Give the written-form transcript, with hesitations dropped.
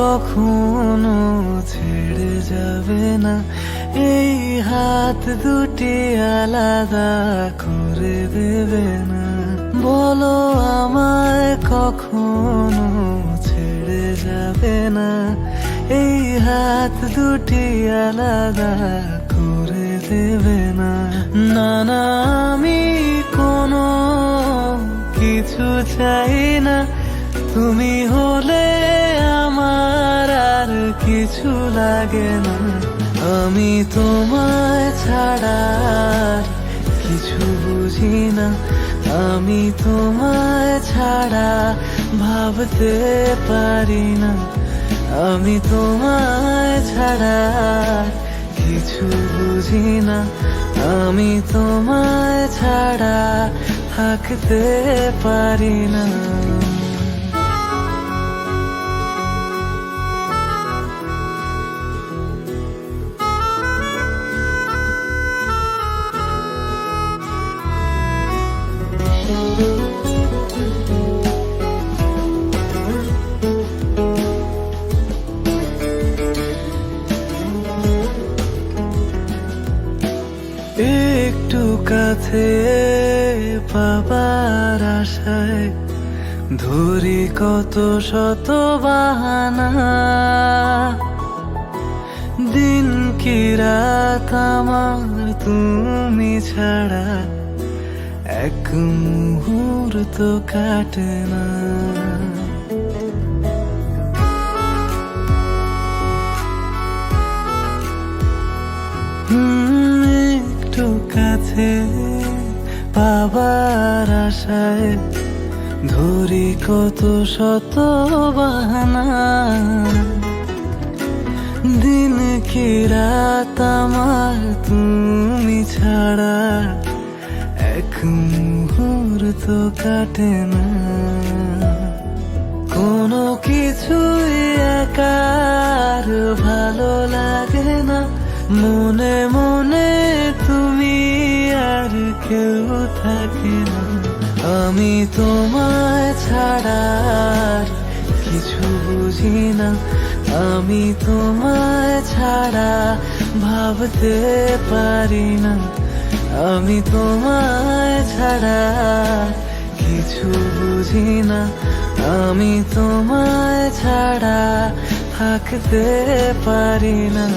কখনো ছেড়ে যাবে না, এই হাত দুটি আলাদা করে দেবে না। বলো আমায় কখনো ছেড়ে যাবে না, এই হাত দুটি আলাদা করে দেবে না। না না, আমি কোনো কিছু চাই না, তুমি হলে আমার আর কিছু লাগে না। আমি তোমায় ছাড়া আর কিছু বুঝি না, আমি তোমায় ছাড়া ভাবতে পারি না। আমি তোমায় ছাড়া আর কিছু বুঝি না, আমি তোমায় ছাড়া থাকতে পারি না। একটু কাছে পাবার আশায় ধরি কত শত বাহানা, দিন কি রাত আমার তুমি ছাড়া এক মুহূর্ত কাটে না। একটু কাছে পাবার আশায় ধরি কত শত বাহানা, দিন কি রাত আমার তুমি ছাড়া এক মুহূর্ত কাটে না। কোনো কিছুই একার ভালো লাগে না, মনে মনে তুমি আর কেউ থাকে না। আমি তোমায় ছাড়া আর কিছু বুঝি না, আমি তোমায় ছাড়া ভাবতে পারি না। আমি তোমায় ছাড়া কিছু বুঝি না, আমি তোমায় ছাড়া থাকতে পারি না।